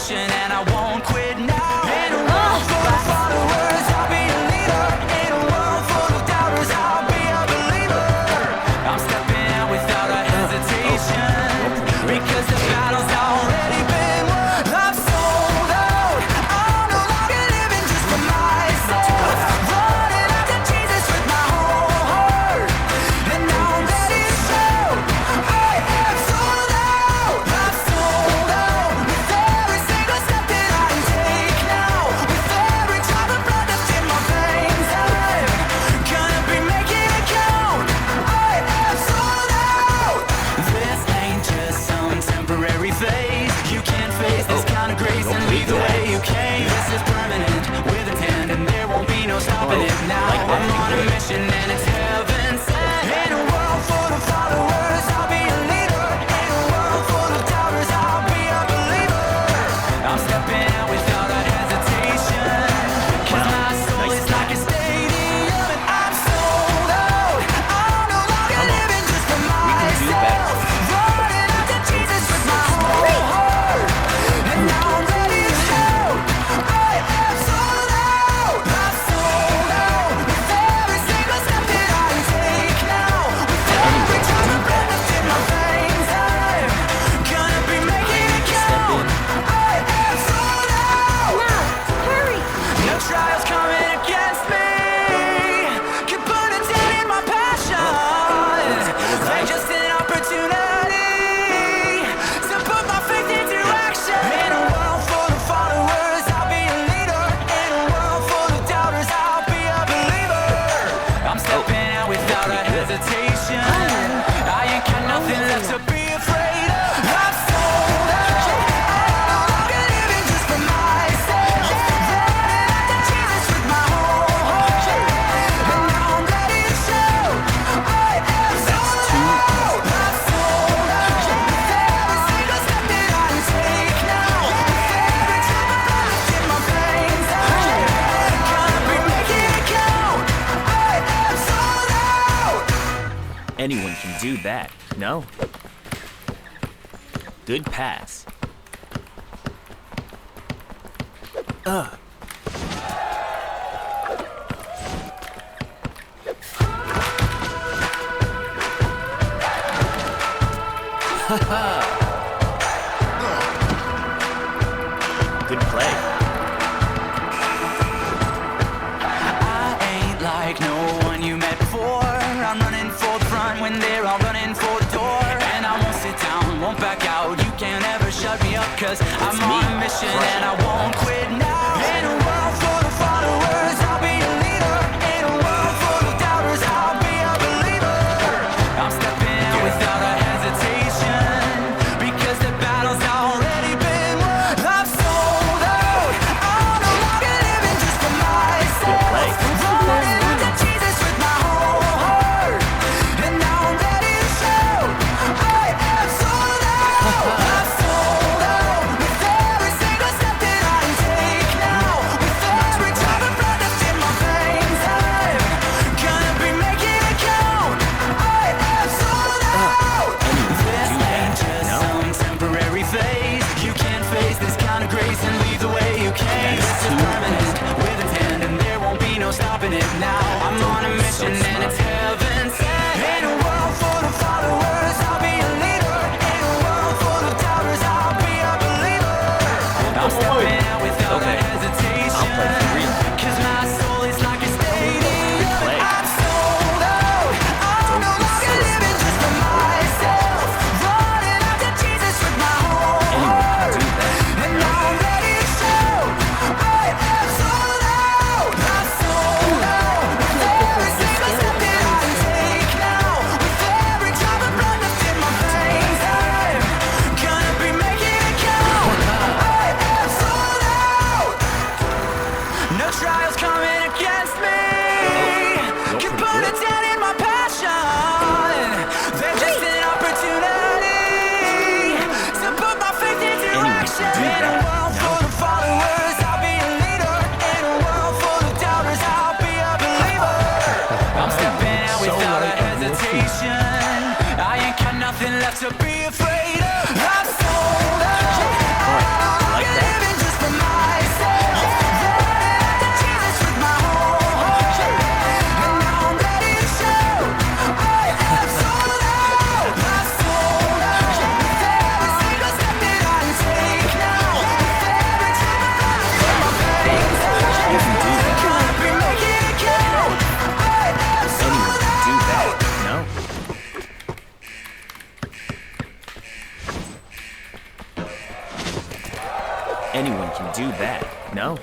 mission and I won't quit now. In a world full of followers, I'll be a leader. In a world full of doubters, I'll be a believer. I'm stepping out without a hesitation, because the battle's already been won. I'm sold out. I'm no longer living just for myself. Running after Jesus with my whole heart, and now I'm ready to show. I am sold out. I'm sold out. With every single step that I take now, with every drop of blood that's in my veins, I'm gonna be making it count. I am sold out. This ain't just some temporary phase. You can't face this kind of grace and leave the way you came. This is permanent with intent, and there won't be no stopping it now. I'm on a mission and it's heaven sent. In a world full of followers, I'll be a leader. In a world full of doubters, I'll be a believer. I'm stepping out without a hesitation, 'cause my soul is like a stadium, and I'm sold out. I'm no longer living just for myself. Running after Jesus with my whole heart, and now I'm ready to shout. I am sold out. I'm sold out. With every single step that I take now, with every drop of blood that's in my veins, I'm gonna be making it count. I am sold out. Now, hurry! No trials coming against me can put a dent in my passion. They're just an opportunity to put my faith into action. In a world full of followers, I'll be a leader. In a world full of doubters, I'll be a believer. I'm stepping out without a hesitation. I ain't got nothing left to be afraid of. I'm sold out. I'm no longer living just for myself. Running after Jesus with my whole heart, and now I'm ready to show. I am sold out. I'm sold out. With every single step that I take now, with every drop of blood that's in my veins, I'm gonna be making it count. I am sold out. Anyone can do that, no? Good pass. Good play. I ain't like no one you met before. I'm running for the front when they're all running for the door. And I won't sit down, won't back out. You can't ever shut me up, 'cause I'm on a mission and I won't quit now. In a world full of followers, I'll be a leader. In a world full of doubters, I'll be a believer. I'm stepping out without a hesitation, because the battle's already been won. I'm sold out. I'm no longer living just for myself. Running after Jesus with my whole heart, and now I'm ready to show. I am sold out. I'm sold out. With every single step that I take now, with every drop of blood that's in my veins, I'm gonna be making it count. I am sold out. This ain't just some temporary phase. You can't face this kind of grace and leave the way you came. This is permanent with intent, and there won't be no stopping it now. I'm on a mission and it's heaven sent. In a world full of followers, I'll be a leader. In a world full of doubters, I'll be a believer. I'm stepping out without a hesitation, 'cause my soul is like a stadium. I'm sold out. I'm no longer living just for myself. Running after Jesus with my whole heart, and now I'm ready to show. I am sold out. I'm sold out. With every single step that I take now, with every drop of blood that's in my veins, I'm gonna be making it count. I am sold out. No trials coming against me can put a dent in my passion. They're just an opportunity to put my faith into action. In a world full of followers, I'll be a leader. In a world full of doubters, I'll be a believer. I'm stepping out without a hesitation. I ain't got nothing left to be afraid of. I'm sold out. Like that. can do that. No?